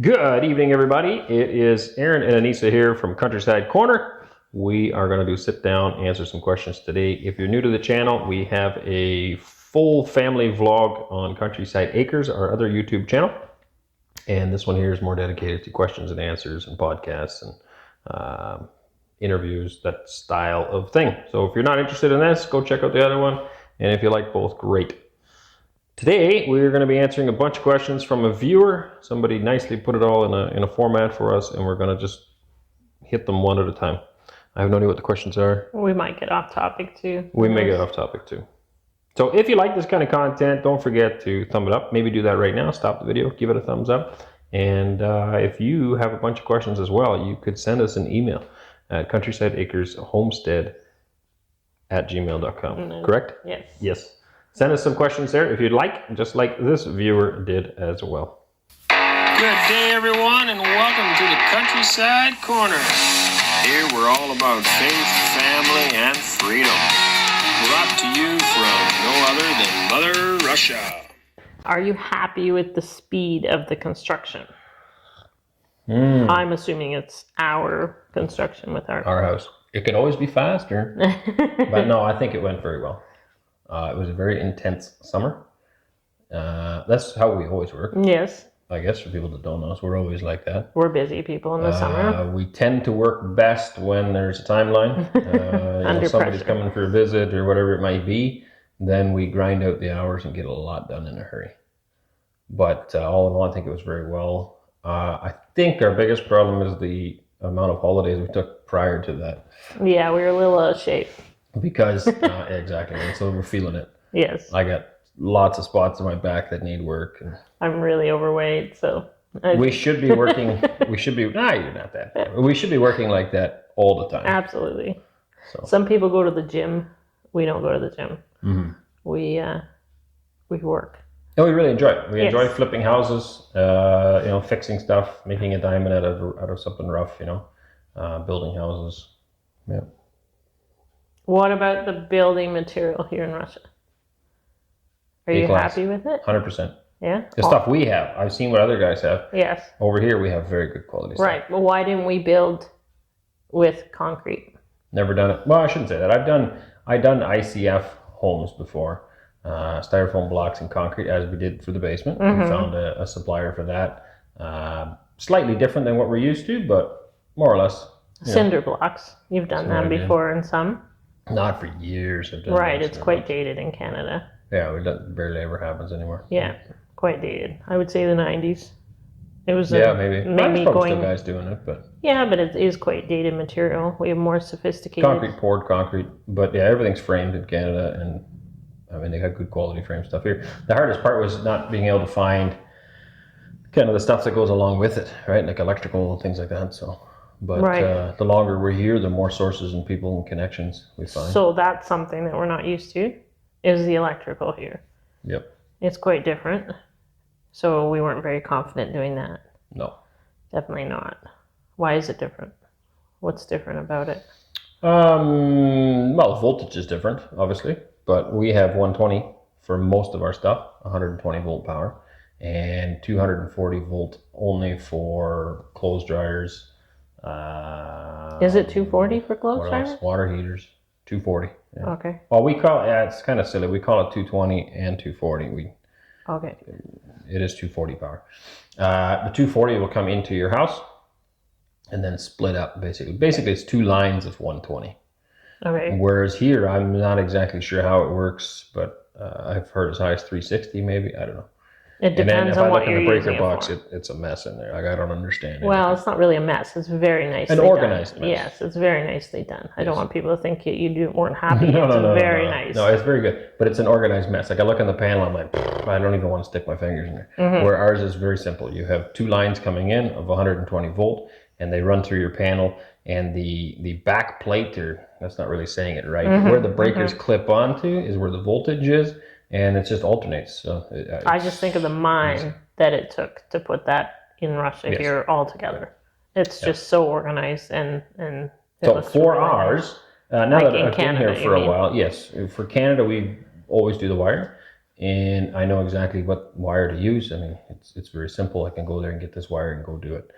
Good evening, everybody. It is Arend and Anneesa here from Countryside Corner. We are going to do sit down, answer some questions today. If you're new to the channel, we have a full family vlog on Countryside Acres, our other YouTube channel. And this one here is more dedicated to questions and answers and podcasts and interviews, that style of thing. So if you're not interested in this, go check out the other one. And if you like both, great. Today, we're going to be answering a bunch of questions from a viewer. Somebody nicely put it all in a format for us, and we're going to just hit them one at a time. I have no idea what the questions are. We might get off topic too. We may get off topic too. So if you like this kind of content, don't forget to thumb it up. Maybe do that right now. Stop the video, give it a thumbs up. And if you have a bunch of questions as well, you could send us an email at countrysideacreshomestead@gmail.com. Correct? Yes. Yes. Send us some questions there if you'd like, just like this viewer did as well. Good day, everyone, and welcome to the Countryside Corner. Here we're all about faith, family, and freedom. Brought to you from no other than Mother Russia. Are you happy with the speed of the construction? I'm assuming it's our construction with our house. It could always be faster, but no, I think it went very well. It was a very intense summer. That's how we always work. Yes. I guess for people that don't know us, we're always like that. We're busy people in the summer. We tend to work best when there's a timeline. Somebody's coming for a visit or whatever it might be. Then we grind out the hours and get a lot done in a hurry. But all in all, I think it was very well. I think our biggest problem is the amount of holidays we took prior to that. Yeah, we were a little out of shape. Because exactly, and so we're feeling it. Yes. I got lots of spots on my back that need work. And I'm really overweight, so we should be working. You're not that bad. We should be working like that all the time. Absolutely. So. Some people go to the gym. We don't go to the gym. Mm-hmm. We work. And we really enjoy it. We enjoy flipping houses, fixing stuff, making a diamond out of something rough, building houses. Yeah. What about the building material here in Russia? Are you happy with it? 100%. Yeah? The stuff we have. I've seen what other guys have. Yes. Over here, we have very good quality stuff. Right. But why didn't we build with concrete? Never done it. Well, I shouldn't say that. I've done ICF homes before. Styrofoam blocks and concrete, as we did for the basement. Mm-hmm. We found a supplier for that. Slightly different than what we're used to, but more or less. Cinder blocks. You've done them before in some. Not for years. Right, it's quite dated in Canada. Yeah, it barely ever happens anymore. Yeah, quite dated. I would say the 90s. It was maybe going. Still guys doing it, but yeah, but it is quite dated material. We have more sophisticated poured concrete, but yeah, everything's framed in Canada, and I mean they got good quality frame stuff here. The hardest part was not being able to find kind of the stuff that goes along with it, right? Like electrical and things like that. So. But the longer we're here, the more sources and people and connections we find. So that's something that we're not used to, is the electrical here. Yep. It's quite different. So we weren't very confident doing that. No. Definitely not. Why is it different? What's different about it? Well, voltage is different, obviously. But we have 120 for most of our stuff, 120 volt power, and 240 volt only for clothes dryers. Is it 240 for clothes dryers? Water heaters, 240. Yeah. Okay. Well, we call it's kind of silly. We call it 220 and 240. Okay. It is 240 power. The 240 will come into your house and then split up basically. Basically, it's two lines of 120. Okay. Whereas here, I'm not exactly sure how it works, but I've heard as high as 360 maybe. I don't know. It depends on what you're using it for. If I look in the breaker box, it's a mess in there. Like, I don't understand. Well, it's not really a mess. It's very nicely done. An organized mess. Yes, it's very nicely done. I don't want people to think you weren't happy. It's very nice. No, it's very good. But it's an organized mess. Like, I look in the panel, I'm like, I don't even want to stick my fingers in there. Mm-hmm. Where ours is very simple. You have two lines coming in of 120 volt, and they run through your panel. And the back plate, that's not really saying it right, where the breakers clip onto is where the voltage is. And it just alternates. So I just think of the mine that it took to put that in Russia here all together. It's just so organized and so for really ours, now that I've been here for a while, yes, for Canada we always do the wire. and I know exactly what wire to use. I mean, it's very simple. I can go there and get this wire and go do it.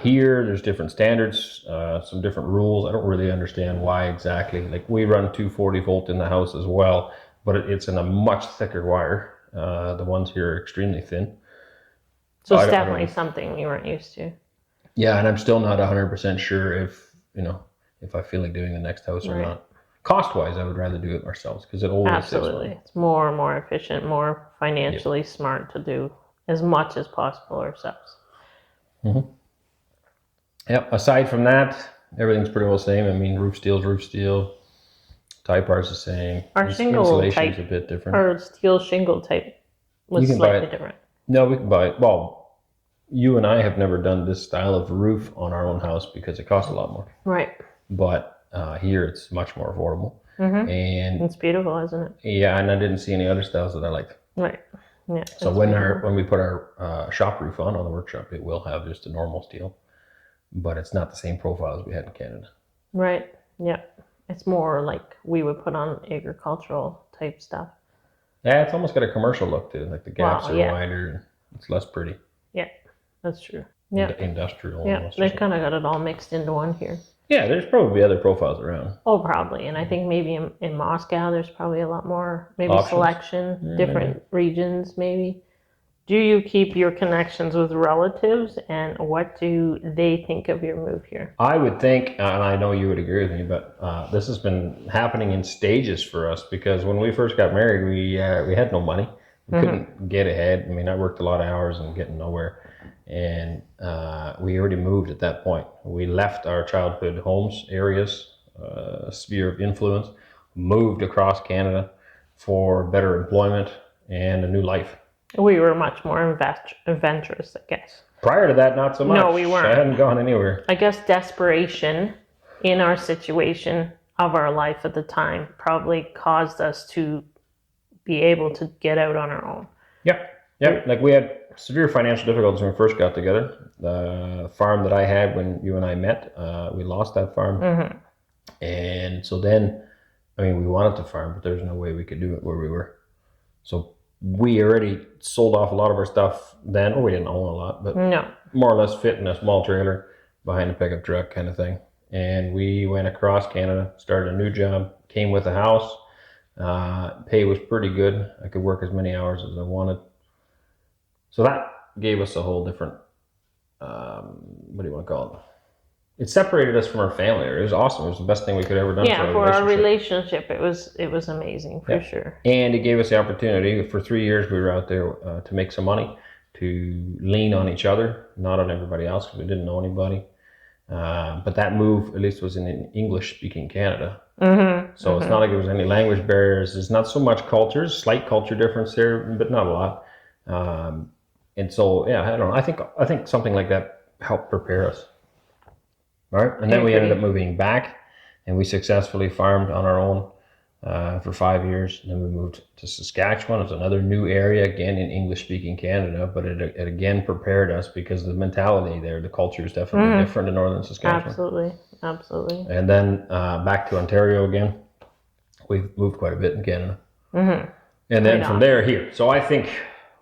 Here, there's different standards, some different rules. I don't really understand why exactly. Like we run 240 volt in the house as well, but it's in a much thicker wire. The ones here are extremely thin. So it's definitely something we weren't used to. Yeah, and I'm still not 100% sure if, if I feel like doing the next house or not. Cost-wise, I would rather do it ourselves because it always absolutely. It's more efficient, more financially smart to do as much as possible ourselves. Mm-hmm. Yep. Aside from that, everything's pretty well the same. I mean, roof steel's roof steel. Tie bar's the same. Our shingle insulation's type, a bit different. our steel shingle type was slightly different. No, we can buy it. Well, you and I have never done this style of roof on our own house because it costs a lot more. Right. But here it's much more affordable. Mm-hmm. And it's beautiful, isn't it? Yeah, and I didn't see any other styles that I liked. Right. Yeah. So when we put our shop roof on the workshop, it will have just a normal steel, but it's not the same profile as we had in Canada. Right. Yeah. It's more like we would put on agricultural type stuff. Yeah, it's almost got a commercial look to it. Like the gaps are wider. It's less pretty. Yeah, that's true. Yeah. Industrial. Yeah, they've kind of got it all mixed into one here. Yeah, there's probably other profiles around. Oh, probably. And I think maybe in Moscow, there's probably a lot more, maybe options. Selection, different regions, maybe. Do you keep your connections with relatives, and what do they think of your move here? I would think, and I know you would agree with me, but this has been happening in stages for us because when we first got married, we had no money. We couldn't get ahead. I mean, I worked a lot of hours and getting nowhere. And we already moved at that point. We left our childhood homes, areas, sphere of influence, moved across Canada for better employment and a new life. We were much more adventurous, I guess. Prior to that, not so much. No, we weren't. I hadn't gone anywhere. I guess desperation in our situation of our life at the time probably caused us to be able to get out on our own. Yep. Like we had severe financial difficulties when we first got together. The farm that I had when you and I met, we lost that farm. Mm-hmm. And so then, I mean, we wanted to farm, but there's no way we could do it where we were. So we already sold off a lot of our stuff then. Oh, we didn't own a lot, but more or less fit in a small trailer behind a pickup truck kind of thing. And we went across Canada, started a new job, came with a house. Pay was pretty good. I could work as many hours as I wanted. So that gave us a whole different, what do you want to call it? It separated us from our family. It was awesome. It was the best thing we could ever done for our relationship. It was amazing for sure. And it gave us the opportunity. For 3 years, we were out there to make some money, to lean on each other, not on everybody else because we didn't know anybody. But that move, at least, was in English-speaking Canada. Mm-hmm. So it's not like there was any language barriers. There's not so much cultures, slight culture difference there, but not a lot. And so, I don't know. I think something like that helped prepare us. All right. And then we ended up moving back, and we successfully farmed on our own for 5 years. And then we moved to Saskatchewan. It's another new area, again, in English-speaking Canada, but it again prepared us because the mentality there, the culture is definitely different in northern Saskatchewan. Absolutely. And then back to Ontario again. We've moved quite a bit in Canada. Mm-hmm. And then from there here. So I think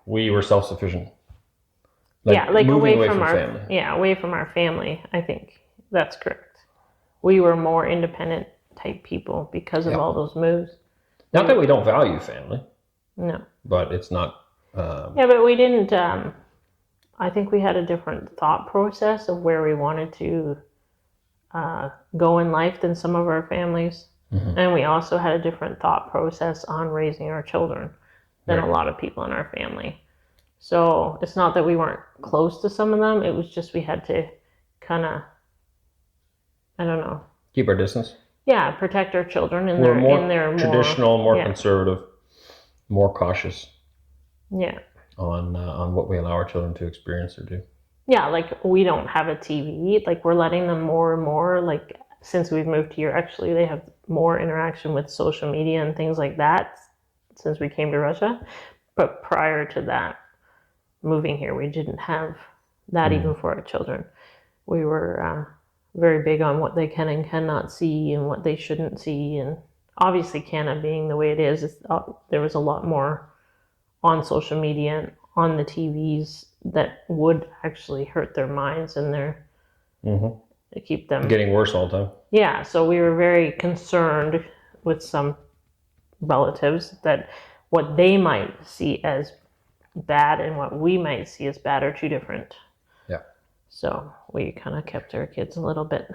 we were self-sufficient. Away from our family. Yeah, away from our family, I think. That's correct. We were more independent type people because of all those moves. Not that we don't value family. No. But it's not... but we didn't... I think we had a different thought process of where we wanted to go in life than some of our families. Mm-hmm. And we also had a different thought process on raising our children than a lot of people in our family. So it's not that we weren't close to some of them. It was just we had to kind of... I don't know. Keep our distance. Yeah, protect our children in their traditional, more conservative, more cautious. Yeah. On what we allow our children to experience or do. Yeah, like we don't have a TV. Like we're letting them more and more. Like since we've moved here, actually, they have more interaction with social media and things like that since we came to Russia. But prior to that, moving here, we didn't have that even for our children. We were very big on what they can and cannot see and what they shouldn't see. And obviously Canada being the way it is, there was a lot more on social media and on the TVs that would actually hurt their minds and to keep them Getting worse all the time. Yeah, so we were very concerned with some relatives that what they might see as bad and what we might see as bad are two different. Yeah. So we kind of kept our kids a little bit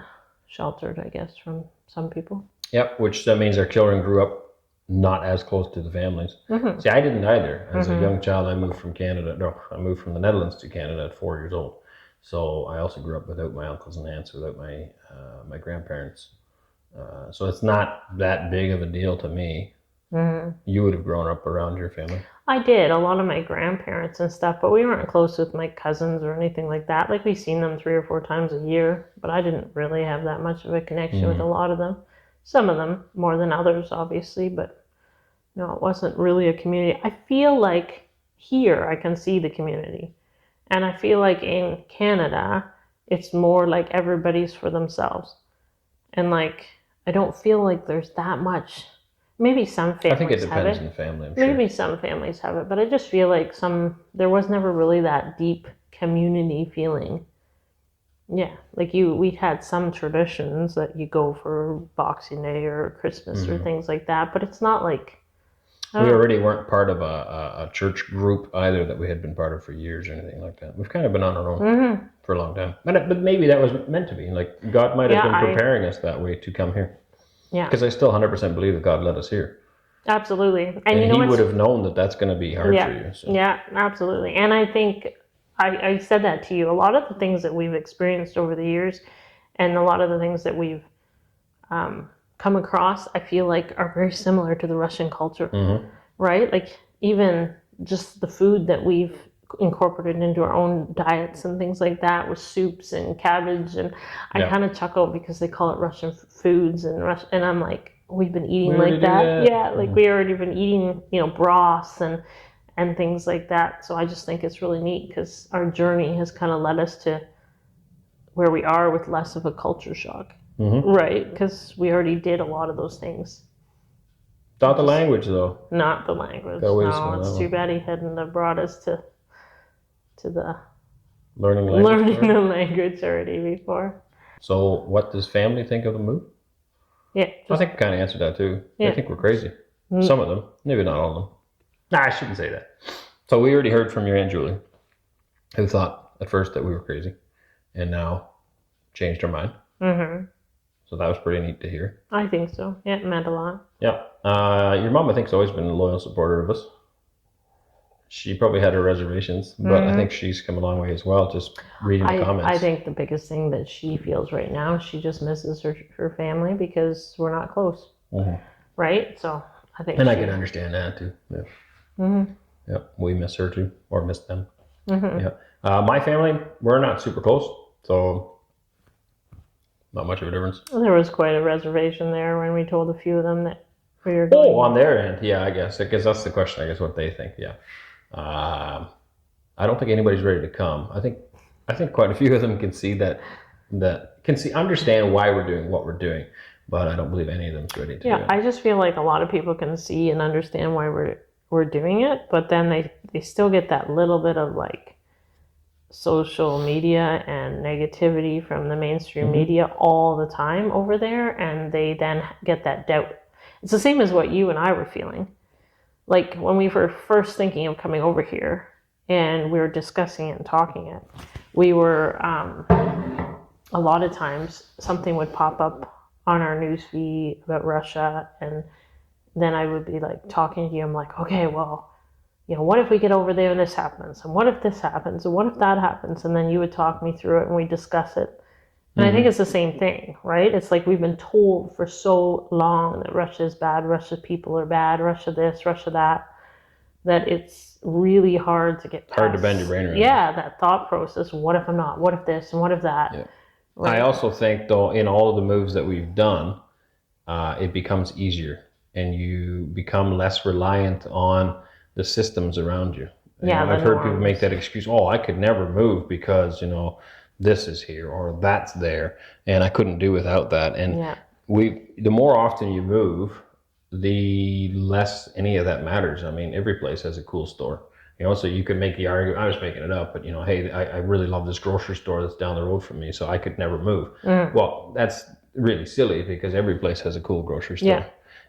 sheltered, I guess, from some people. Yep, which that means our children grew up not as close to the families. See, I didn't either. As a young child, I moved from the Netherlands to Canada at 4 years old. So I also grew up without my uncles and aunts, without my my grandparents. So it's not that big of a deal to me. You would have grown up around your family. I did, a lot of my grandparents and stuff, but we weren't close with my cousins or anything like that. Like, we seen them 3 or 4 times a year, but I didn't really have that much of a connection with a lot of them. Some of them more than others, obviously, but no, it wasn't really a community. I feel like here I can see the community. And I feel like in Canada, it's more like everybody's for themselves. And like, I don't feel like there's that much. Maybe some families have it. I think it depends on the family, I'm sure. Maybe some families have it, but I just feel like there was never really that deep community feeling. Yeah, like we had some traditions that you go for Boxing Day or Christmas or things like that, but it's not like... We already weren't part of a church group either that we had been part of for years or anything like that. We've kind of been on our own for a long time. But maybe that was meant to be. Like, God might have been preparing us that way to come here. Yeah. Because I still 100% believe that God led us here. Absolutely. And you know, He would have known that that's going to be hard for you. So. Yeah, absolutely. And I think I said that to you. A lot of the things that we've experienced over the years and a lot of the things that we've come across, I feel like are very similar to the Russian culture, right? Like, even just the food that we've incorporated into our own diets and things like that with soups and cabbage. And I kind of chuckle because they call it Russian foods and I'm like, we've been eating like that. Yeah, like we already been eating, broths and things like that. So I just think it's really neat because our journey has kind of led us to where we are with less of a culture shock. Right, because we already did a lot of those things. Not the language, though. Not the language. No, it's too bad he hadn't have brought us to the learning the language already before. So, what does family think of the move? Yeah, I think I kind of answered that too. Yeah. I think we're crazy. Some of them, maybe not all of them. Nah, I shouldn't say that. So we already heard from your Aunt Julie, who thought at first that we were crazy, and now changed her mind. So that was pretty neat to hear. I think so. Yeah, it meant a lot. Yeah. Your mom, I think, has always been a loyal supporter of us. She probably had her reservations, but I think she's come a long way as well, just reading the comments. I think the biggest thing that she feels right now, she just misses her family because we're not close. Right? So I think I can understand that too. Yeah. Yeah. We miss her too, or miss them. Yeah. My family, we're not super close, so... not much of a difference. There was quite a reservation there when we told a few of them that we were going. Oh, on their end, yeah, I guess. Because that's the question, I guess, what they think, yeah. I don't think anybody's ready to come. I think quite a few of them can see understand why we're doing what we're doing, but I don't believe any of them's ready to do it. I just feel like a lot of people can see and understand why we're doing it, but then they still get that little bit of like social media and negativity from the mainstream media all the time over there, and they then get that doubt. It's the same as what you and I were feeling. Like when we were first thinking of coming over here and we were discussing it and talking it, we were a lot of times something would pop up on our newsfeed about Russia, and then I would be like talking to you. I'm like, okay, well, what if we get over there and this happens? And what if this happens? And what if that happens? And then you would talk me through it and we discuss it. And I think it's the same thing, right? It's like we've been told for so long that Russia is bad, Russia's people are bad, Russia this, Russia that it's really hard to get past. Hard to bend your brain around. Yeah, that thought process. What if I'm not? What if this? And what if that? Yeah. Right? I also think, though, in all of the moves that we've done, it becomes easier and you become less reliant on the systems around you. I've heard people make that excuse, I could never move because, this is here or that's there and I couldn't do without that. And the more often you move, the less any of that matters. I mean, every place has a cool store. You know, so you could make the argument, I was making it up, but, you know, hey, I really love this grocery store that's down the road from me, so I could never move. Well, that's really silly because every place has a cool grocery store. Yeah.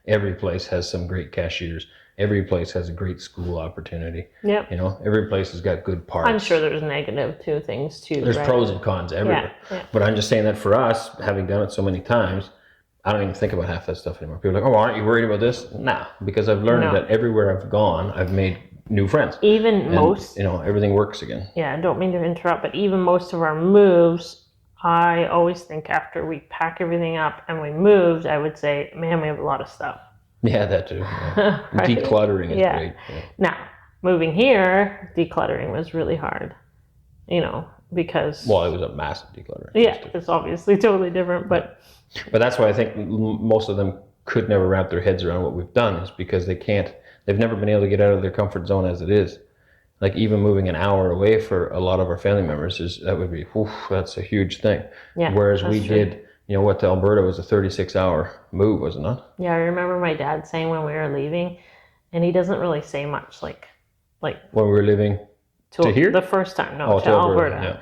Every place has some great cashiers. Every place has a great school opportunity. Yep. You know, every place has got good parts. I'm sure there's negative to things too. There's right? pros and cons everywhere. Yeah. But I'm just saying that for us, having done it so many times, I don't even think about half that stuff anymore. People are like, oh, aren't you worried about this? Nah, because I've learned that everywhere I've gone, I've made new friends. Even most, you know, everything works again. Yeah, I don't mean to interrupt, but even most of our moves, I always think after we pack everything up and we moved, I would say, man, we have a lot of stuff. Yeah, that too. Yeah. Right? Decluttering is great. Yeah. Now, moving here, decluttering was really hard, you know, because... Well, it was a massive decluttering. Yeah, it's obviously totally different, but... But that's why I think most of them could never wrap their heads around what we've done, is because they've never been able to get out of their comfort zone as it is. Like even moving an hour away for a lot of our family members that's a huge thing. Yeah, whereas we did, you know, what, to Alberta was a 36-hour move, was it not? Yeah, I remember my dad saying when we were leaving, and he doesn't really say much, like when we were leaving to here? The first time, to Alberta. Yeah.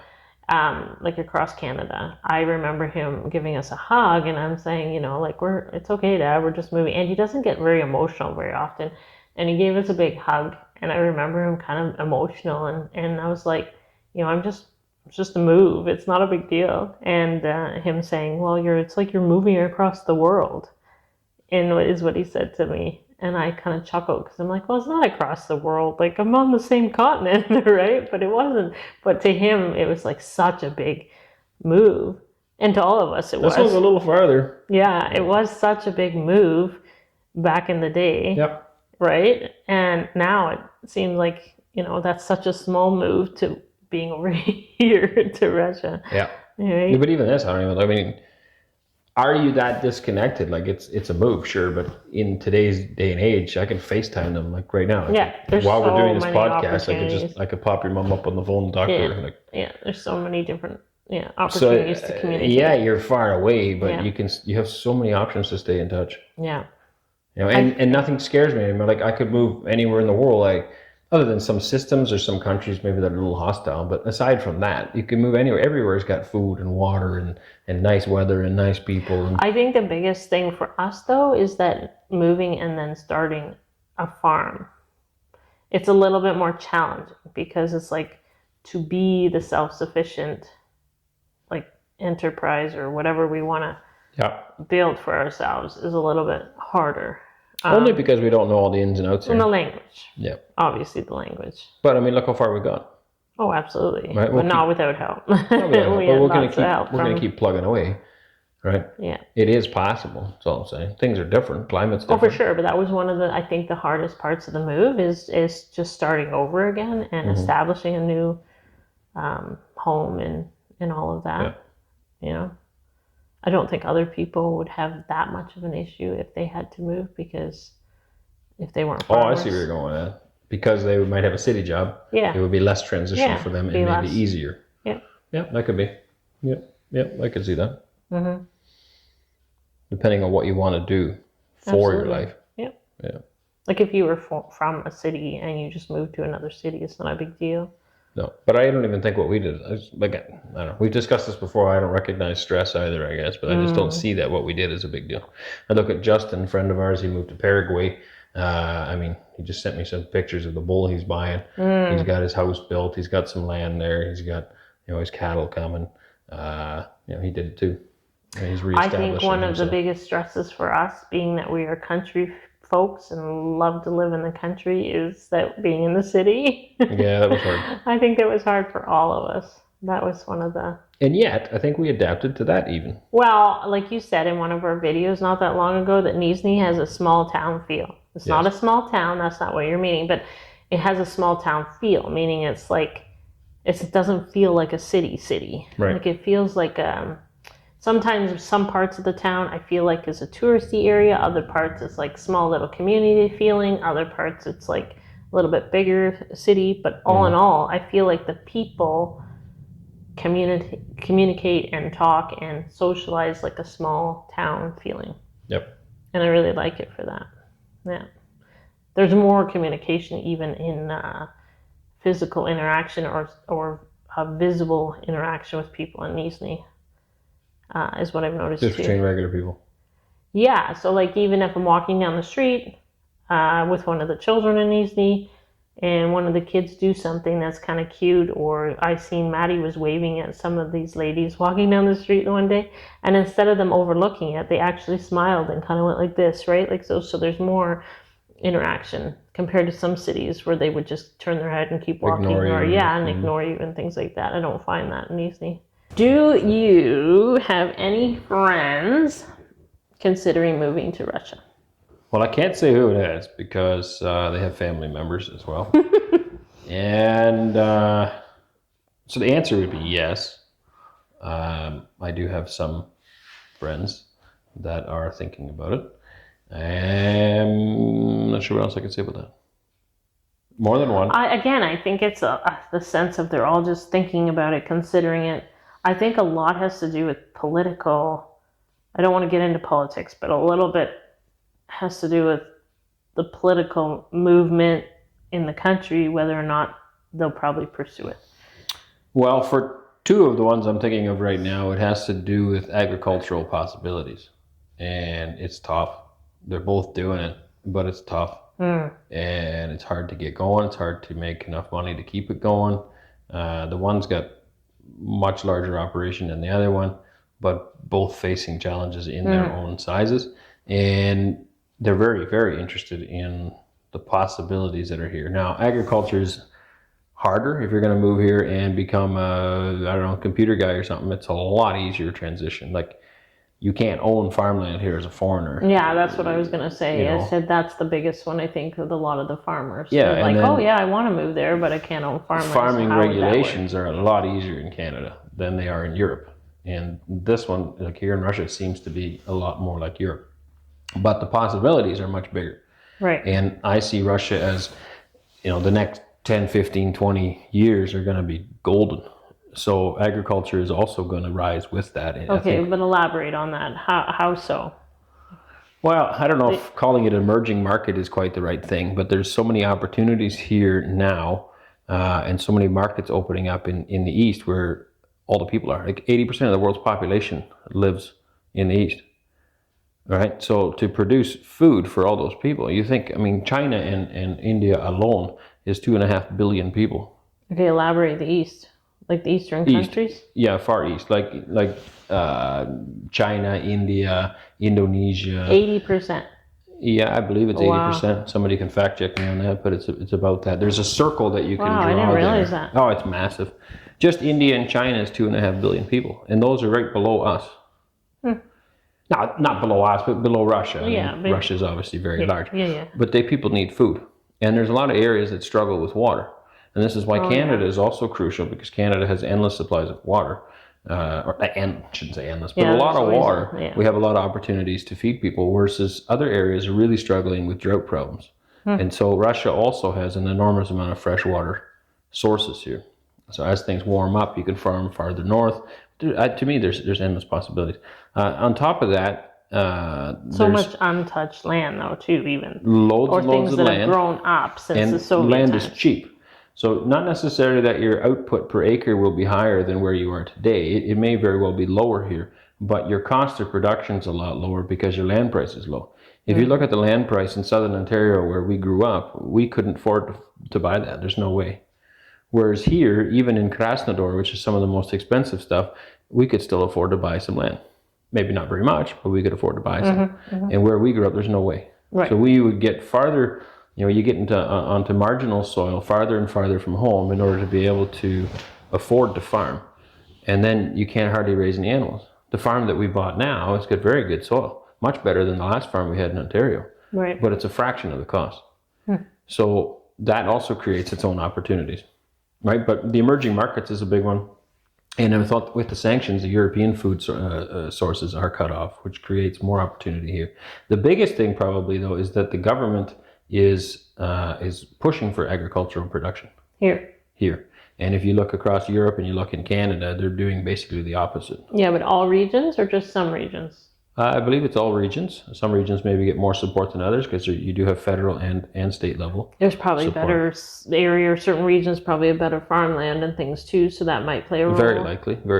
Like across Canada. I remember him giving us a hug, and I'm saying, you know, like, it's okay, Dad, we're just moving. And he doesn't get very emotional very often. And he gave us a big hug, and I remember him kind of emotional, and I was like, you know, it's just a move. It's not a big deal. And him saying, well, it's like you're moving across the world, and is what he said to me. And I kind of chuckled because I'm like, well, it's not across the world. Like, I'm on the same continent, right? But it wasn't. But to him, it was like such a big move. And to all of us, it was. This was a little farther. Yeah, it was such a big move back in the day. Yep. Right? And now it seems like, you know, that's such a small move to being over here to Russia. Yeah. Right? Yeah, but even this, I mean, are you that disconnected? Like, it's a move, sure, but in today's day and age, I can FaceTime them like right now. While we're doing this podcast, I could pop your mom up on the phone and talk to her. Like, there's so many different opportunities to communicate. Yeah, you're far away, but you have so many options to stay in touch. Yeah. You know, and nothing scares me anymore. Like, I could move anywhere in the world, like, other than some systems or some countries maybe that are a little hostile. But aside from that, you can move anywhere. Everywhere's got food and water and nice weather and nice people. I think the biggest thing for us, though, is that moving and then starting a farm. It's a little bit more challenging because it's like to be the self-sufficient, like, enterprise or whatever we want to build for ourselves is a little bit harder. Only because we don't know all the ins and outs. And the language. Yeah. Obviously the language. But I mean, look how far we've gone. Oh, absolutely. Right? But not without help. We're going to keep plugging away. Right? Yeah. It is possible. That's all I'm saying. Things are different. Climate's different. Oh, for sure. But that was one of I think the hardest parts of the move is just starting over again and establishing a new home and all of that. Yeah. You know? I don't think other people would have that much of an issue if they had to move, because if they weren't farmers. Oh, I see where you're going with that. Because they might have a city job. Yeah. It would be less transition for them and maybe easier. Yeah. Yeah, that could be. Yeah, I could see that. Mm-hmm. Depending on what you want to do for your life. Yeah. Yeah. Like if you were from a city and you just moved to another city, it's not a big deal. No, but I don't even think what we did. I don't know. We've discussed this before. I don't recognize stress either, I guess, but I just don't see that what we did is a big deal. I look at Justin, a friend of ours. He moved to Paraguay. I mean, he just sent me some pictures of the bull he's buying. He's got his house built. He's got some land there. He's got, you know, his cattle coming. You know, he did it too. And he's reestablishing I think one of the biggest stresses for us, being that we are country folks and love to live in the country, is that being in the city. Yeah, that was hard. I think that was hard for all of us. That was one of the... And yet, I think we adapted to that even. Well, like you said in one of our videos not that long ago, that Anneesa has a small town feel. It's not a small town, that's not what you're meaning, but it has a small town feel, meaning it's like, it doesn't feel like a city. Right. Like it feels like... Sometimes some parts of the town I feel like is a touristy area, other parts it's like small little community feeling, other parts it's like a little bit bigger city, but all in all, I feel like the people communicate and talk and socialize like a small town feeling. Yep. And I really like it for that. Yeah. There's more communication even in physical interaction or visible interaction with people in Nizhny, is what I've noticed Just too. between regular people. Yeah, so like even if I'm walking down the street with one of the children in Nizhny, and one of the kids do something that's kind of cute, or I seen Maddie was waving at some of these ladies walking down the street one day, and instead of them overlooking it, they actually smiled and kind of went like this, right? Like so there's more interaction compared to some cities where they would just turn their head and keep walking, Ignore you. and ignore you and things like that. I don't find that in Nizhny. Do you have any friends considering moving to Russia? Well, I can't say who it is because they have family members as well. And so the answer would be yes. I do have some friends that are thinking about it. I'm not sure what else I can say about that. More than one. I think it's the sense of they're all just thinking about it, considering it. I think a lot has to do with political. I don't want to get into politics, but a little bit has to do with the political movement in the country, whether or not they'll probably pursue it. Well, for two of the ones I'm thinking of right now, it has to do with agricultural possibilities. And it's tough. They're both doing it, but it's tough. And it's hard to get going. It's hard to make enough money to keep it going. The one's got much larger operation than the other one, but both facing challenges in their own sizes. And they're very, very interested in the possibilities that are here. Now, agriculture is harder. If you're going to move here and become a, computer guy or something, it's a lot easier transition. Like, you can't own farmland here as a foreigner. Yeah, that's what I was going to say. I said that's the biggest one, I think, with a lot of the farmers. Yeah, They're like, I want to move there, but I can't own farmland. Farming regulations are a lot easier in Canada than they are in Europe. And this one, like here in Russia, seems to be a lot more like Europe. But the possibilities are much bigger. Right. And I see Russia as, the next 10, 15, 20 years are going to be golden. So agriculture is also going to rise with that. Okay, but elaborate on that. How so? Well, I don't know if calling it an emerging market is quite the right thing, but there's so many opportunities here now and so many markets opening up in the East where all the people are. Like 80% of the world's population lives in the East. Right, so to produce food for all those people, you think, China and India alone is 2.5 billion people. Okay, elaborate the East, like the Eastern countries? Yeah, Far East, like China, India, Indonesia. 80%. Yeah, I believe it's 80%. Somebody can fact check me on that, but it's about that. There's a circle that you can draw. Wow, I didn't realize there. that. Oh, it's massive. Just India and China is 2.5 billion people, and those are right below us. No, not below us, but below Russia. Russia is obviously very large. Yeah. But people need food. And there's a lot of areas that struggle with water. And this is why Canada is also crucial, because Canada has endless supplies of water. I shouldn't say endless, but a lot of water. Yeah. We have a lot of opportunities to feed people, versus other areas are really struggling with drought problems. And so Russia also has an enormous amount of fresh water sources here. So as things warm up, you can farm farther north. To me, there's endless possibilities. On top of that, so much untouched land, though, too, even loads or and loads things of that land, have grown up since and the Soviet land times. is cheap. So not necessarily that your output per acre will be higher than where you are today. It may very well be lower here, but your cost of production is a lot lower because your land price is low. If you look at the land price in Southern Ontario where we grew up, we couldn't afford to buy that. There's no way. Whereas here, even in Krasnodar, which is some of the most expensive stuff, we could still afford to buy some land. Maybe not very much, but we could afford to buy some. And where we grew up, there's no way. Right. So we would get farther, you get onto marginal soil, farther and farther from home in order to be able to afford to farm. And then you can't hardly raise any animals. The farm that we bought now, it's got very good soil, much better than the last farm we had in Ontario. Right. But it's a fraction of the cost. So that also creates its own opportunities. Right, but the emerging markets is a big one. And I thought with the sanctions, the European food sources are cut off, which creates more opportunity here. The biggest thing probably, though, is that the government is pushing for agricultural production. Here. And if you look across Europe and you look in Canada, they're doing basically the opposite. Yeah, but all regions or just some regions? I believe it's all regions. Some regions maybe get more support than others because you do have federal and state level. There's probably support. better area, or certain regions probably a better farmland and things too, so that might play a role. Very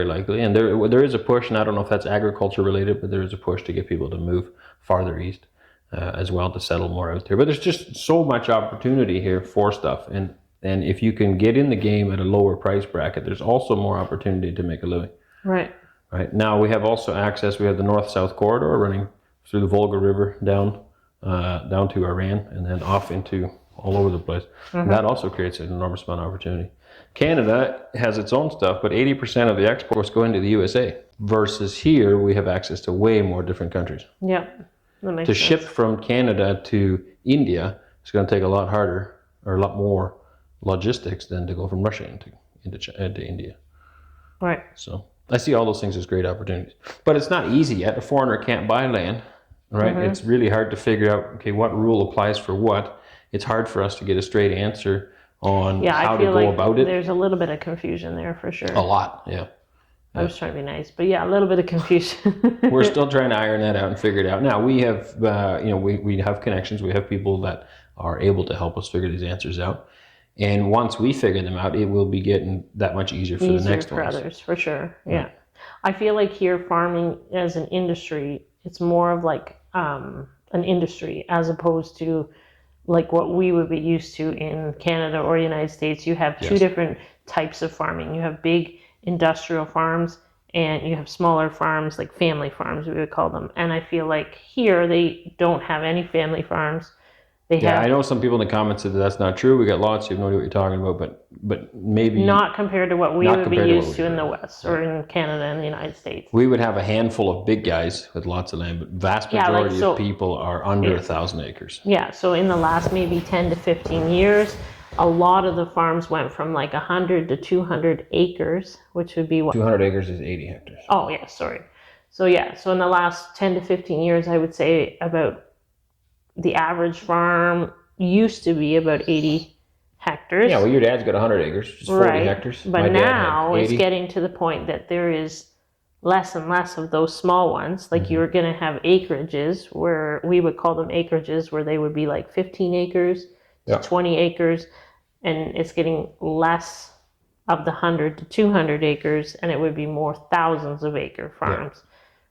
likely. And there is a push, and I don't know if that's agriculture related, but there is a push to get people to move farther east as well, to settle more out there. But there's just so much opportunity here for stuff, and if you can get in the game at a lower price bracket, there's also more opportunity to make a living. Right. Right now, we have also access. We have the north-south corridor running through the Volga River down to Iran and then off into all over the place. That also creates an enormous amount of opportunity. Canada has its own stuff, but 80% of the exports go into the USA. Versus here, we have access to way more different countries. Yep. That makes To sense. ship from Canada to India, it's going to take a lot harder or a lot more logistics than to go from Russia into India. Right. So I see all those things as great opportunities. But it's not easy yet. A foreigner can't buy land, right? It's really hard to figure out, okay, what rule applies for what. It's hard for us to get a straight answer on how to go about it. There's a little bit of confusion there for sure. A lot, yeah. I was trying to be nice, but yeah, a little bit of confusion. We're still trying to iron that out and figure it out. Now, we have, we have connections. We have people that are able to help us figure these answers out. And once we figure them out, it will be getting that much easier for the next for ones. others, for sure. Yeah. I feel like here farming as an industry, it's more of like an industry as opposed to like what we would be used to in Canada or United States. You have two different types of farming. You have big industrial farms and you have smaller farms, like family farms, we would call them. And I feel like here they don't have any family farms. I know some people in the comments said that that's not true. We got lots. You have no idea what you're talking about, but maybe not compared to what we would be used to in the West or in Canada and the United States. We would have a handful of big guys with lots of land, but vast majority of people are under 1,000 acres. Yeah, so in the last maybe 10 to 15 years, a lot of the farms went from like 100 to 200 acres, which would be what? 200 acres is 80 hectares. Oh, yeah, sorry. So in the last 10 to 15 years, I would say about the average farm used to be about 80 hectares. Yeah, well, your dad's got 100 acres, which is 40 hectares. But now it's getting to the point that there is less and less of those small ones. Like you're going to have acreages where we would call them acreages where they would be like 15 acres to 20 acres. And it's getting less of the 100 to 200 acres, and it would be more thousands of acre farms.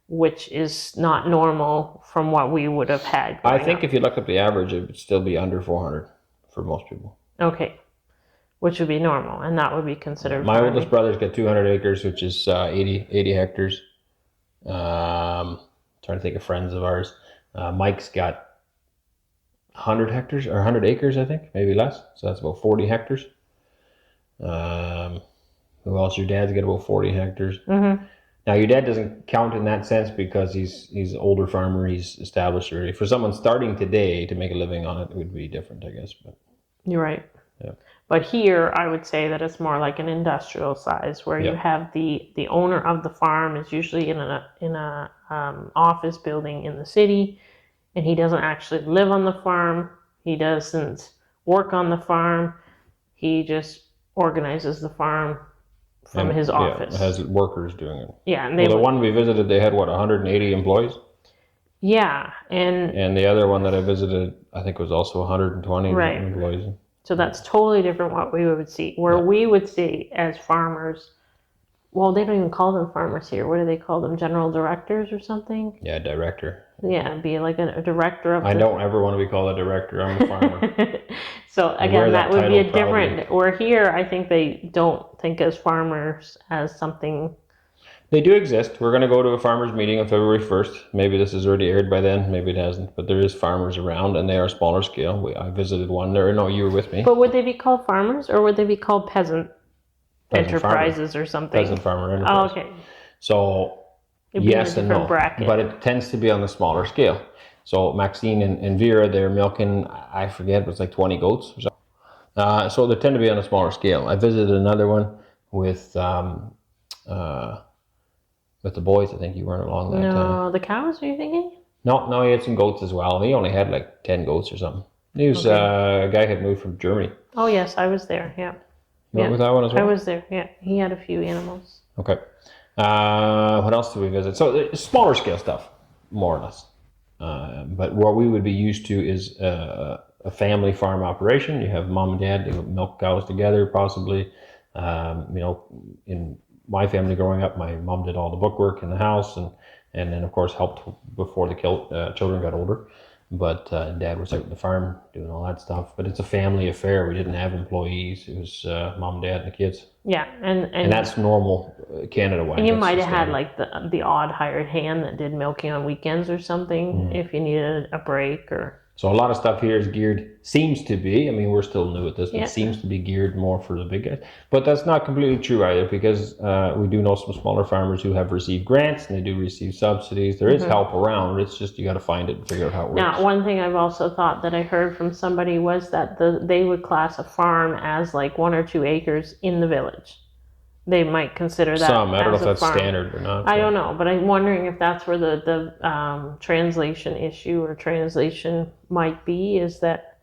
Which is not normal from what we would have had. I think if you look up the average, it would still be under 400 for most people. Okay. Which would be normal, and that would be considered My farming. oldest brother's got 200 acres, which is 80 hectares. Trying to think of friends of ours. Mike's got 100 hectares, or 100 acres, I think, maybe less. So that's about 40 hectares. Who else? Your dad's got about 40 hectares. Now, your dad doesn't count in that sense because he's an older farmer. He's established already. For someone starting today to make a living on it, it would be different, I guess. But you're right. Yeah. But here, I would say that it's more like an industrial size, where you have the owner of the farm is usually in a office building in the city, and he doesn't actually live on the farm. He doesn't work on the farm. He just organizes the farm from his office. Yeah, has workers doing it. Yeah, and the one we visited, they had 180 employees. Yeah, and the other one that I visited, I think, was also 120 employees. So that's totally different what we would see. Where we would see as farmers, well, they don't even call them farmers here. What do they call them? General directors or something? Yeah, director. Yeah, be like a director of. I don't ever want to be called a director. I'm a farmer. So again, that would be a different. Or here, I think they don't think as farmers as something. They do exist. We're going to go to a farmers meeting on February 1st. Maybe this is already aired by then. Maybe it hasn't. But there is farmers around, and they are smaller scale. I visited one there. No, you were with me. But would they be called farmers, or would they be called peasant enterprises or something? Peasant farmer enterprise. Oh, okay. So yes and no, bracket. But it tends to be on the smaller scale. So Maxine and Vera, they're milking, I forget, it was like 20 goats or something. So they tend to be on a smaller scale. I visited another one with the boys. I think you weren't along that time. No, the cows, are you thinking? No, he had some goats as well. He only had like 10 goats or something. He was a guy had moved from Germany. Oh, yes, I was there, yeah. You went with that one as well? I was there, yeah. He had a few animals. Okay. What else did we visit? So smaller scale stuff. more or less. But what we would be used to is a family farm operation. You have mom and dad, they would milk cows together, possibly. In my family growing up, my mom did all the bookwork in the house, and then of course helped before the children got older. But dad was out in the farm doing all that stuff. But it's a family affair. We didn't have employees. It was mom, dad, and the kids. Yeah, And that's normal Canada-wide. And you might have had like the odd hired hand that did milking on weekends or something if you needed a break or. So a lot of stuff here is geared, seems to be, I mean, we're still new at this, but it seems to be geared more for the big guys. But that's not completely true either, because we do know some smaller farmers who have received grants and they do receive subsidies. There is help around. It's just you got to find it and figure out how it works. Now, one thing I've also thought that I heard from somebody was that they would class a farm as like 1 or 2 acres in the village. They might consider that. Some, I don't know if that's farm. standard or not. I don't know, but I'm wondering if that's where the translation issue or translation might be, is that,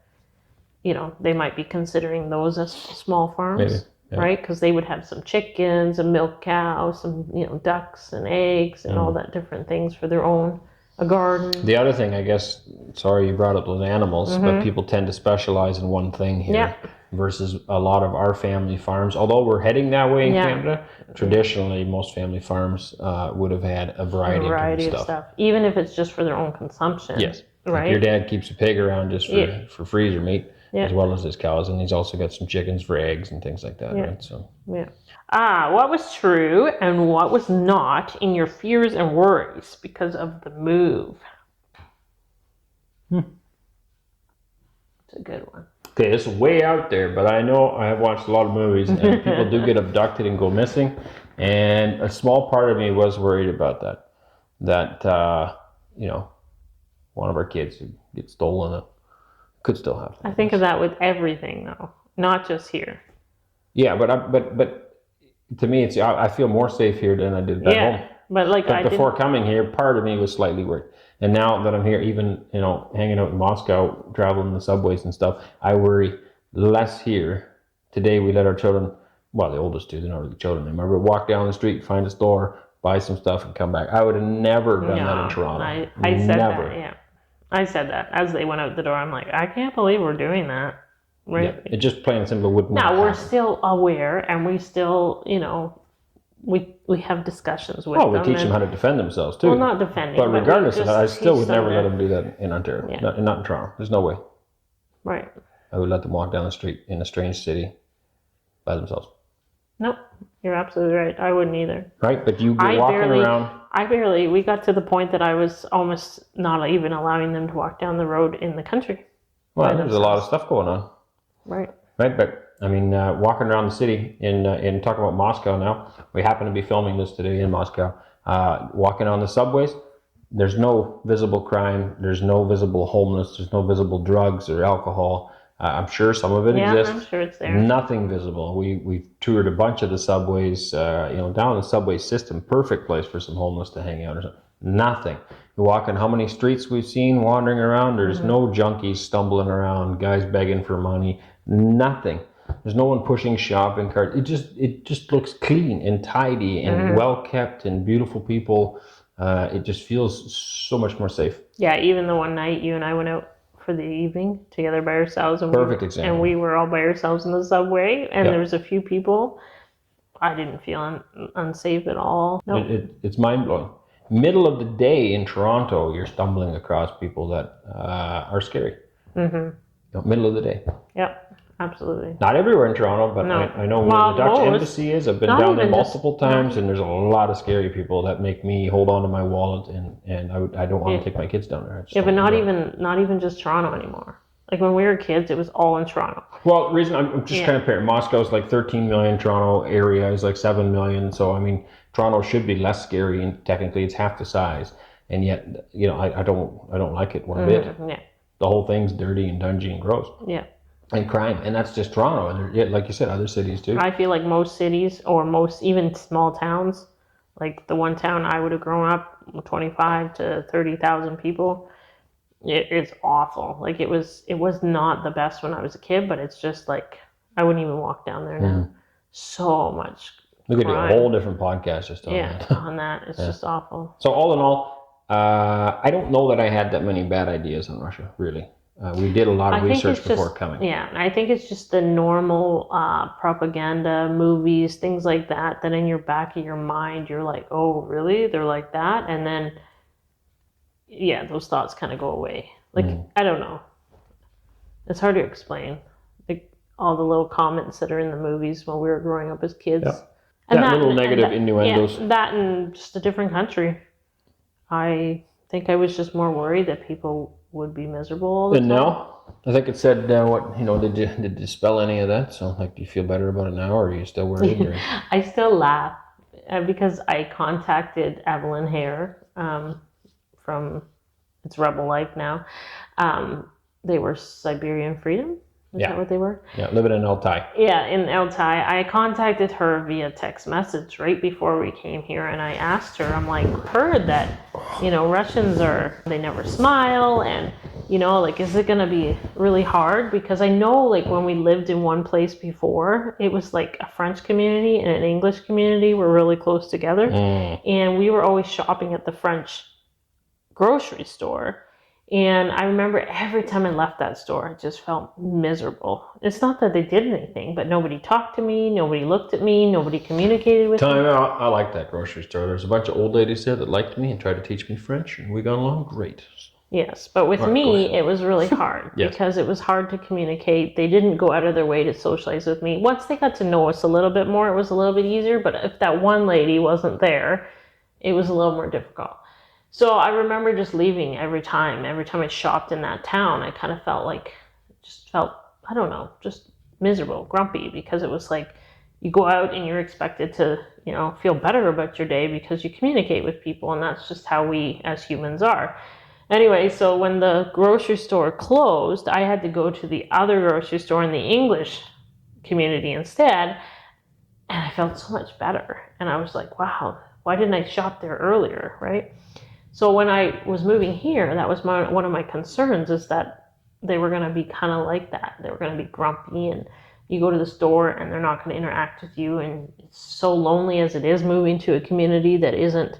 they might be considering those as small farms, Maybe, yeah. right? Because they would have some chickens, a milk cow, some, ducks and eggs and all that different things for their own, a garden. The other thing, I guess, sorry you brought up those animals, but people tend to specialize in one thing here. Yeah. Versus a lot of our family farms, although we're heading that way in Canada, traditionally most family farms would have had a variety of stuff. Even if it's just for their own consumption. Yes. Right. Like your dad keeps a pig around just for freezer meat, as well as his cows, and he's also got some chickens for eggs and things like that, right? So. Yeah. What was true and what was not in your fears and worries because of the move? It's a good one. Okay, this is way out there, but I know I have watched a lot of movies, and people do get abducted and go missing, and a small part of me was worried about that. That one of our kids would get stolen. It could still happen. I think of that with everything, though, not just here. Yeah, but to me, it's I feel more safe here than I did back home. But before coming here, part of me was slightly worried. And now that I'm here, even, hanging out in Moscow, traveling the subways and stuff, I worry less here. Today we let our children, well, the oldest two, they're not really children anymore, but walk down the street, find a store, buy some stuff and come back. I would have never done that in Toronto. I said that, yeah. I said that. As they went out the door, I'm like, I can't believe we're doing that. Right? Yeah, it just plain and simple wouldn't Now, we're happen. still aware, and we still, we have discussions with them. We teach them how to defend themselves too. Well, not defending. But regardless of that, I still would never let them. them do that in Ontario. Yeah. Not in Toronto. There's no way. Right. I would let them walk down the street in a strange city by themselves. Nope. You're absolutely right. I wouldn't either. Right? But you get walking around. We got to the point that I was almost not even allowing them to walk down the road in the country. Well, there's a lot of stuff going on. Right. Right, but I mean, walking around the city in talking about Moscow now, we happen to be filming this today in Moscow. Walking on the subways, there's no visible crime, there's no visible homeless, there's no visible drugs or alcohol. I'm sure some of it exists. I'm sure it's there. Nothing visible. We've toured a bunch of the subways, down the subway system, perfect place for some homeless to hang out or something. Nothing. You walk on how many streets we've seen wandering around, there's no junkies stumbling around, guys begging for money, nothing. There's no one pushing shopping carts. It just looks clean and tidy and well kept and beautiful people. It just feels so much more safe. Yeah, even the one night you and I went out for the evening together by ourselves. And Perfect example. And we were all by ourselves in the subway, and there was a few people. I didn't feel unsafe at all. No. It's mind-blowing. Middle of the day in Toronto, you're stumbling across people that are scary. Middle of the day. Yep. Absolutely. Not everywhere in Toronto, but No. I know where the Dutch embassy is. I've been down there multiple times, and there's a lot of scary people that make me hold on to my wallet, and I don't want to take my kids down there. But not even just Toronto anymore. Like when we were kids, it was all in Toronto. Well, the reason I'm just comparing, Moscow's like 13 million, Toronto area is like 7 million. So I mean, Toronto should be less scary, and technically it's half the size. And yet, I don't like it one bit. Yeah. The whole thing's dirty and dungy and gross. Yeah. And crime, and that's just Toronto, and like you said, other cities too. I feel like most cities, or most even small towns, like the one town I would have grown up, 25 to 30,000 people, it's awful. Like it was not the best when I was a kid, but it's just like I wouldn't even walk down there now. So much. We could do a whole different podcast just on that. on that. It's just awful. So all in all, I don't know that I had that many bad ideas on Russia, really. We did a lot of research before coming. Yeah, I think it's just the normal propaganda, movies, things like that, that in your back of your mind, you're like, oh, really? They're like that? And then, yeah, those thoughts kind of go away. Like, I don't know. It's hard to explain. Like, all the little comments that are in the movies while we were growing up as kids. Yeah. And that little negative innuendos. Yeah, that and just a different country. I think I was just more worried that people would be miserable all the time. And now, I think it said, did you dispel any of that? So, like, do you feel better about it now, or are you still worried? Or? I still laugh because I contacted Evelyn Hare from It's Rebel Life now. They were Siberian Freedom. Is that what they were? Yeah, living in Altai. Yeah, in Altai. I contacted her via text message right before we came here, and I asked her, I'm like, heard that, Russians they never smile, and, like, is it going to be really hard? Because I know, like, when we lived in one place before, it was like a French community and an English community were really close together, and we were always shopping at the French grocery store. And I remember every time I left that store, I just felt miserable. It's not that they did anything, but nobody talked to me, nobody looked at me, nobody communicated with me. Time out. I like that grocery store. There's a bunch of old ladies there that liked me and tried to teach me French, and we got along great. Yes, but with me, it was really hard because it was hard to communicate. They didn't go out of their way to socialize with me. Once they got to know us a little bit more, it was a little bit easier, but if that one lady wasn't there, it was a little more difficult. So I remember just leaving every time I shopped in that town. I kind of felt I don't know, just miserable, grumpy, because it was like you go out and you're expected to, feel better about your day because you communicate with people, and that's just how we as humans are. Anyway, so when the grocery store closed, I had to go to the other grocery store in the English community instead, and I felt so much better. And I was like, wow, why didn't I shop there earlier, right? So when I was moving here, that was one of my concerns, is that they were going to be kind of like that. They were going to be grumpy, and you go to the store and they're not going to interact with you. And it's so lonely as it is moving to a community that isn't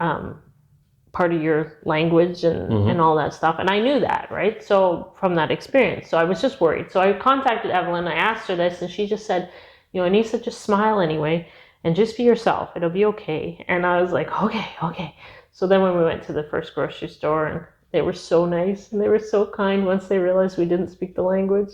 part of your language and all that stuff. And I knew that, right? So from that experience, so I was just worried. So I contacted Evelyn. I asked her this, and she just said, Anneesa, just smile anyway, and just be yourself. It'll be okay. And I was like, okay. So then when we went to the first grocery store, and they were so nice and they were so kind once they realized we didn't speak the language,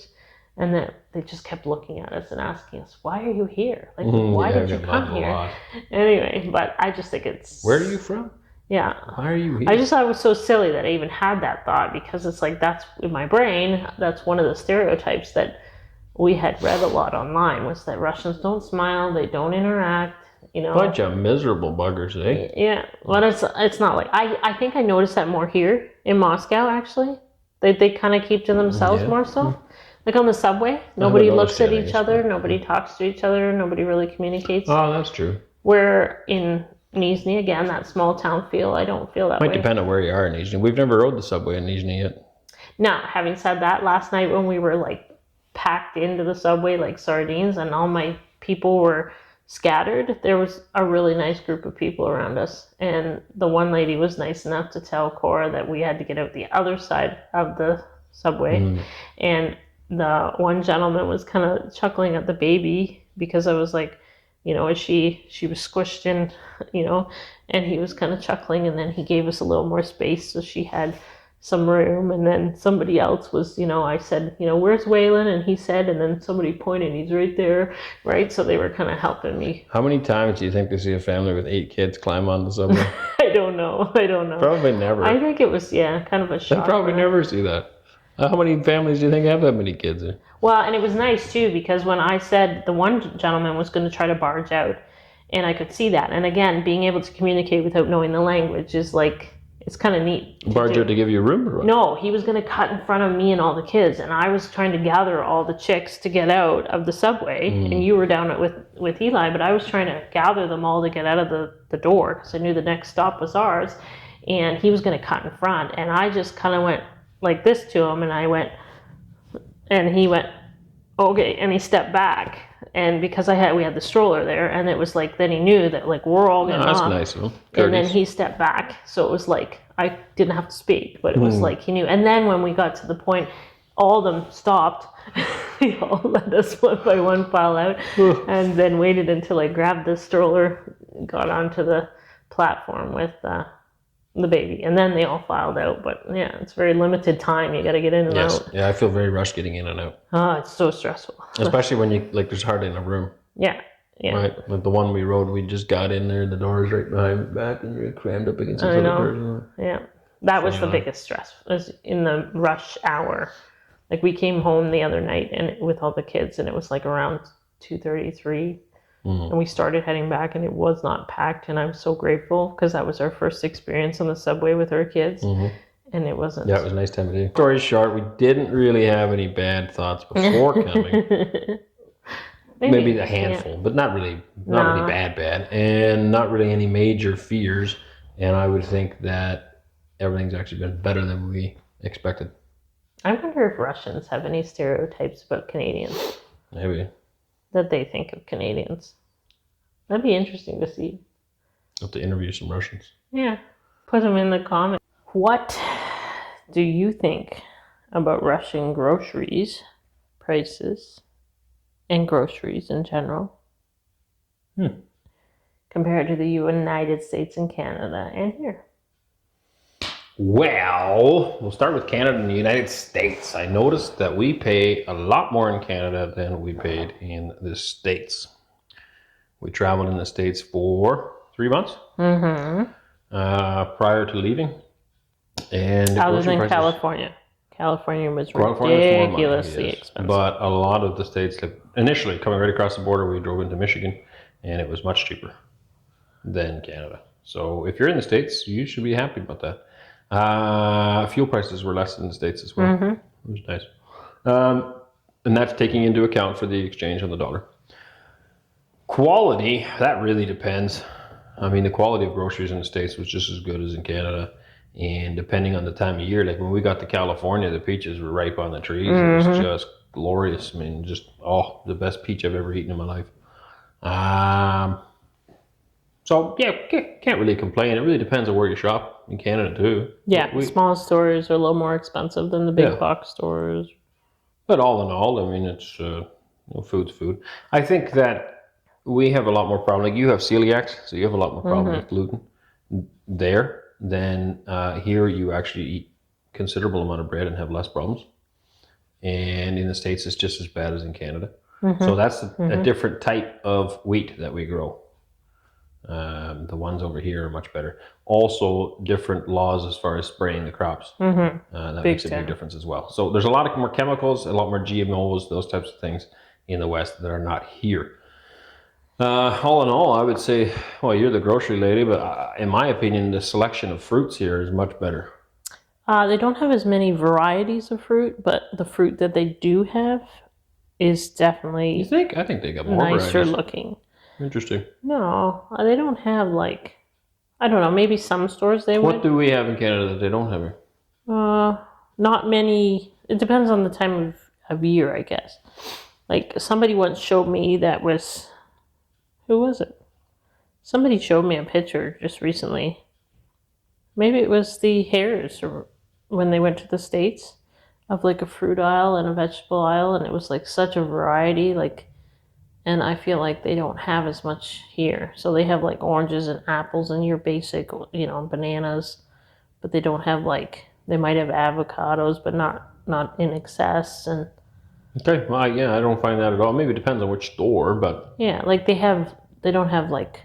and that they just kept looking at us and asking us, why are you here? Like, why did you come here? Anyway, but I just think it's... Where are you from? Yeah. Why are you here? I just thought it was so silly that I even had that thought, because it's like, that's in my brain, that's one of the stereotypes that we had read a lot online, was that Russians don't smile, they don't interact. Bunch of miserable buggers, eh? Yeah, but it's not like I think I noticed that more here in Moscow. Actually, they kind of keep to themselves more so. Like on the subway, nobody looks at each other, nobody talks to each other, nobody really communicates. Oh, that's true. Where in Nizhny, again, that small town feel, I don't feel that way. Might depend on where you are in Nizhny. We've never rode the subway in Nizhny yet. Now, having said that, last night when we were like packed into the subway like sardines, and all my people were scattered, there was a really nice group of people around us, and the one lady was nice enough to tell Cora that we had to get out the other side of the subway, and the one gentleman was kind of chuckling at the baby, because I was like, she was squished in, and he was kind of chuckling, and then he gave us a little more space so she had some room. And then somebody else was, I said, where's Waylon? And he said, and then somebody pointed, he's right there, right? So they were kind of helping me. How many times do you think they see a family with 8 kids climb on the subway? I don't know. Probably never. I think it was, kind of a shock. They probably never see that. How many families do you think have that many kids? Well, and it was nice too, because when I said the one gentleman was going to try to barge out, and I could see that. And again, being able to communicate without knowing the language is like, it's kind of neat. Barge out to give you room, or what? No, he was going to cut in front of me and all the kids, and I was trying to gather all the chicks to get out of the subway, and you were down with Eli, but I was trying to gather them all to get out of the door, because I knew the next stop was ours, and he was going to cut in front, and I just kind of went like this to him, and I went, and he went okay, and he stepped back, and because we had the stroller there, and it was like, then he knew that like we're all getting that's off. nice of him. And then he stepped back, so it was like I didn't have to speak, but it was like he knew. And then when we got to the point, all of them stopped. They all let us one by one file out, and then waited until I grabbed the stroller, got onto the platform with the baby, and then they all filed out. But yeah, it's very limited time. You got to get in and out. Yeah, I feel very rushed getting in and out. Oh, it's so stressful. Especially when you like, there's hardly enough room. Yeah. Right, like the one we rode, we just got in there, the doors right behind the back, and you're crammed up against each other. Doors. Yeah, that was the biggest stress. Was in the rush hour. Like we came home the other night and with all the kids, and it was like around 2:33, and we started heading back, and it was not packed, and I was so grateful because that was our first experience on the subway with our kids, and it wasn't. Yeah, it was a nice time of day. Story short, we didn't really have any bad thoughts before coming. Maybe a handful, but not really bad, and not really any major fears. And I would think that everything's actually been better than we expected. I wonder if Russians have any stereotypes about Canadians. Maybe. That they think of Canadians. That'd be interesting to see. Have to interview some Russians. Yeah. Put them in the comments. What do you think about Russian groceries, prices, and groceries in general? Compared to the United States and Canada and here? Well, we'll start with Canada and the United States. I noticed that we pay a lot more in Canada than we paid in the States. We traveled in the States for 3 months prior to leaving. And other than California. California was ridiculously expensive. But a lot of the states, like initially coming right across the border, we drove into Michigan, and it was much cheaper than Canada. So if you're in the States, you should be happy about that. Fuel prices were less in the States as well. It was nice. And that's taking into account for the exchange on the dollar. Quality, that really depends. I mean, the quality of groceries in the States was just as good as in Canada. And depending on the time of year, like when we got to California, the peaches were ripe on the trees. It was just glorious. I mean, just, the best peach I've ever eaten in my life. So, yeah, can't really complain. It really depends on where you shop in Canada, too. Yeah, small stores are a little more expensive than the big box stores. But all in all, I mean, it's food's food. I think that we have a lot more problem. Like you have celiacs, so you have a lot more problem with gluten there than here. You actually eat considerable amount of bread and have less problems. And in the States, it's just as bad as in Canada. So that's a different type of wheat that we grow. The ones over here are much better. Also, different laws as far as spraying the crops. That makes a big difference as well. So there's a lot more chemicals, a lot more GMOs, those types of things in the West that are not here. All in all, I would say, well, you're the grocery lady, but in my opinion, the selection of fruits here is much better. They don't have as many varieties of fruit, but the fruit that they do have is definitely You think? I think they got more nicer varieties. looking. Interesting. No, they don't have like, I don't know, maybe some stores they would. What do we have in Canada that they don't have here? Not many. It depends on the time of year, I guess. Like somebody once showed me that was, who was it? Somebody showed me a picture just recently. Maybe it was the Hares or when they went to the States of like a fruit aisle and a vegetable aisle, and it was like such a variety, like. And I feel like they don't have as much here. So they have like oranges and apples and your basic, bananas. But they don't have like, they might have avocados, but not in excess. And Okay, well, I don't find that at all. Maybe it depends on which store, but... Yeah, like they don't have like,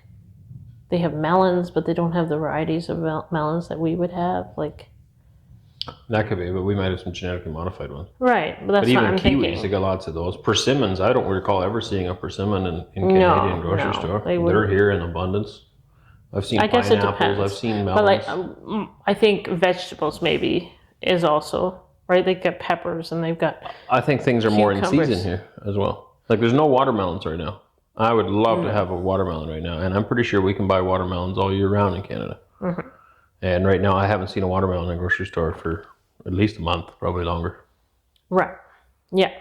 they have melons, but they don't have the varieties of melons that we would have. Like That could be, but we might have some genetically modified ones. Right, but that's what I'm thinking. But thinking. even kiwis, they got lots of those. Persimmons, I don't recall ever seeing a persimmon in Canadian grocery store. They're here in abundance. I've seen pineapples, it depends. I've seen melons. But like, I think vegetables maybe is also, right? They've got peppers and they've got I think things are more in cucumbers. season here as well. Like there's no watermelons right now. I would love to have a watermelon right now. And I'm pretty sure we can buy watermelons all year round in Canada. And right now I haven't seen a watermelon in a grocery store for at least a month, probably longer. Right. Yeah.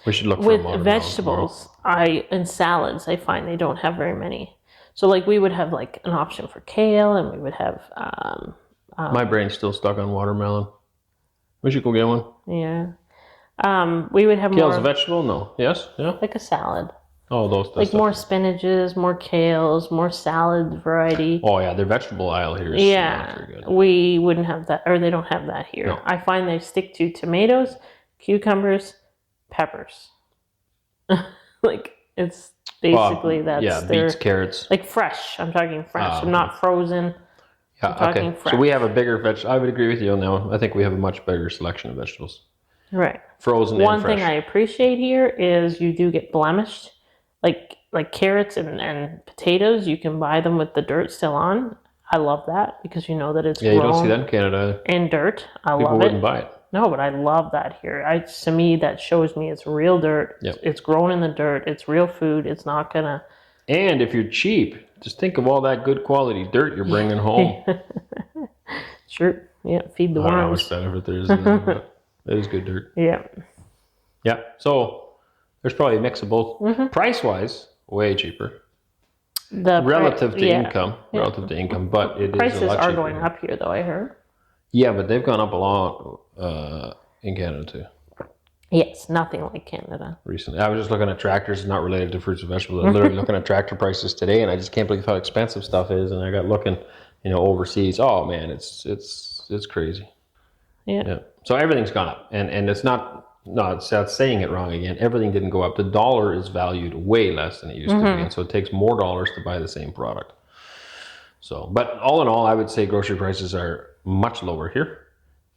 We should look for With watermelon vegetables, and salads, I find they don't have very many. So like we would have like an option for kale, and we would have My brain's still stuck on watermelon. We should go get one. yeah. We would have Kale's more a vegetable? No. Yes? Yeah? like a salad. Oh, those Like stuff. more spinaches, more kales, more salad variety. Oh, yeah. Their vegetable aisle here is not very good. We wouldn't have that, or they don't have that here. No. I find they stick to tomatoes, cucumbers, peppers. Like it's basically that's yeah, their, beets, carrots. like fresh. I'm talking fresh. Oh, I'm not frozen. Yeah, I'm talking okay. fresh. So we have a bigger I would agree with you on that one. I think we have a much bigger selection of vegetables. Right. Frozen One and fresh. thing I appreciate here is you do get blemished, like carrots and potatoes. You can buy them with the dirt still on. I love that because you know that it's Yeah, you don't grown see that in Canada. in dirt. I People love wouldn't it. buy it. No, but I love that here. To me, that shows me it's real dirt. Yep. It's grown in the dirt. It's real food. It's not gonna. And if you're cheap, just think of all that good quality dirt you're bringing home. Sure. Yeah. Feed the I don't know how worms. much benefit there is in that, but it is good dirt. Yeah. Yeah. So there's probably a mix of both. Mm-hmm. Price-wise, way cheaper. The Relative to yeah. income. Yeah. Relative to income, but it is Prices a lot are cheaper. going up here, though. I heard. Yeah, but they've gone up a lot in Canada too. Yes, nothing like Canada. Recently, I was just looking at tractors, not related to fruits and vegetables. I'm literally looking at tractor prices today, and I just can't believe how expensive stuff is. And I got looking, overseas. Oh man, it's crazy. Yeah. So everything's gone up, and it's not. No, it's saying it wrong again. Everything didn't go up. The dollar is valued way less than it used to be, and so it takes more dollars to buy the same product. So, but all in all, I would say grocery prices are much lower here.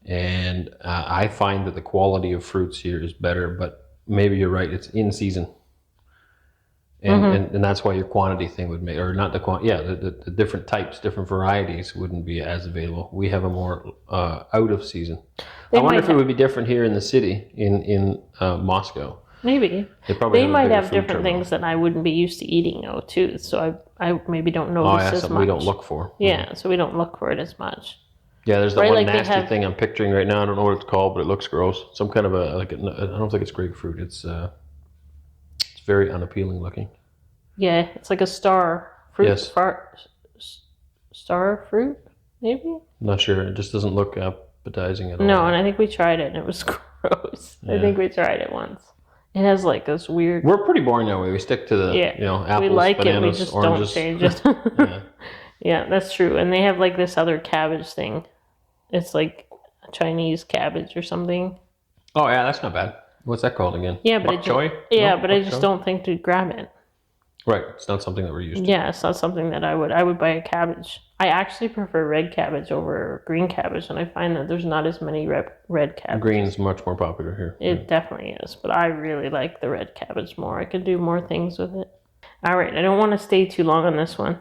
And I find that the quality of fruits here is better, but maybe you're right, it's in season. And that's why your quantity thing would make, or not the quantity, the different types, different varieties wouldn't be as available. We have a more out of season. I wonder if it would be different here in the city, in Moscow. Maybe. They might have different things that I wouldn't be used to eating, though, too. So I maybe don't notice as something much. we don't look for. Yeah, so we don't look for it as much. Yeah, there's that Right, one like they nasty have- thing I'm picturing right now. I don't know what it's called, but it looks gross. Some kind of I don't think it's grapefruit. It's very unappealing looking. Yeah, it's like a star fruit. Yes. Star fruit, maybe? I'm not sure. It just doesn't look appetizing at all. No, and I think we tried it and it was gross. I think we tried it once. It has like this weird. We're pretty boring that way. We stick to the apples, we like bananas, it. We just oranges. don't change it. Yeah. Yeah, that's true. And they have like this other cabbage thing. It's like a Chinese cabbage or something. Oh yeah, that's not bad. What's that called again? Yeah, but Bok choy? Yeah, No, but I bok just choy? don't think to grab it. Right, it's not something that we're used to. Yeah, it's not something that I would buy a cabbage. I actually prefer red cabbage over green cabbage, and I find that there's not as many red cabbage. Green's much more popular here. It definitely is, but I really like the red cabbage more. I could do more things with it. All right, I don't want to stay too long on this one.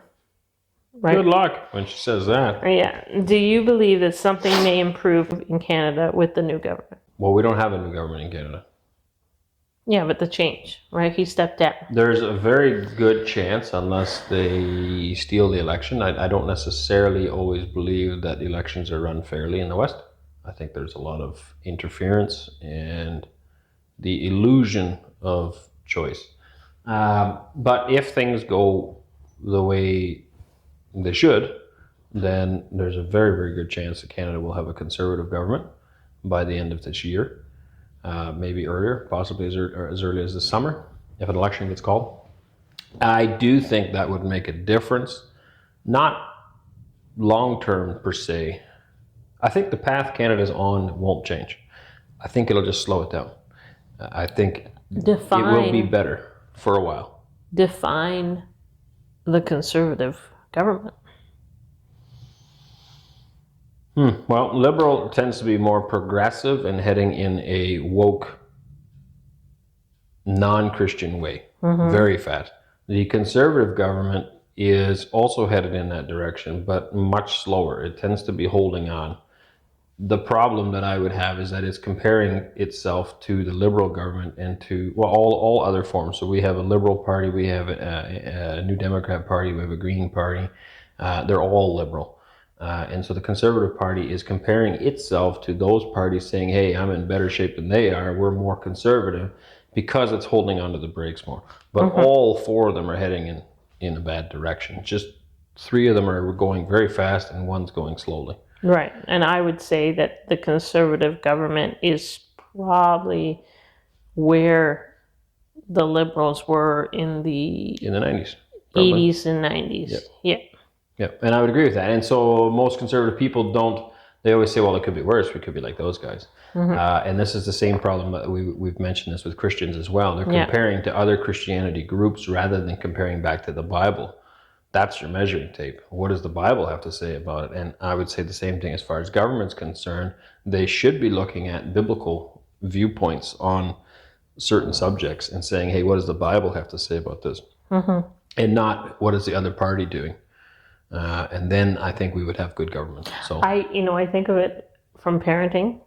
Right? Good luck when she says that. Yeah. Do you believe that something may improve in Canada with the new government? Well, we don't have a new government in Canada. Yeah, but the change, right? He stepped down. There's a very good chance, unless they steal the election. I don't necessarily always believe that the elections are run fairly in the West. I think there's a lot of interference and the illusion of choice. But if things go the way they should, then there's a very, very good chance that Canada will have a conservative government by the end of this year. Maybe earlier, possibly as early as the summer, if an election gets called. I do think that would make a difference, not long-term per se. I think the path Canada's on won't change. I think it'll just slow it down. I think it will be better for a while. Define the conservative government. Well, liberal tends to be more progressive and heading in a woke, non-Christian way, very fast. The conservative government is also headed in that direction, but much slower. It tends to be holding on. The problem that I would have is that it's comparing itself to the liberal government and to all other forms. So we have a liberal party, we have a New Democrat party, we have a Green party. They're all liberal. And so the Conservative Party is comparing itself to those parties saying, hey, I'm in better shape than they are. We're more conservative. because it's holding onto the brakes more. But all 4 of them are heading in a bad direction. Just 3 of them are going very fast and one's going slowly. Right. And I would say that the conservative government is probably where the liberals were in the 90s. Probably. 80s and 90s. Yep. Yeah. Yeah, and I would agree with that. And so most conservative people they always say, well, it could be worse. We could be like those guys. And this is the same problem that we've mentioned this with Christians as well. They're comparing to other Christianity groups rather than comparing back to the Bible. That's your measuring tape. What does the Bible have to say about it? And I would say the same thing as far as government's concerned. They should be looking at biblical viewpoints on certain subjects and saying, hey, what does the Bible have to say about this? And not what is the other party doing? And then I think we would have good government. So I think of it from parenting.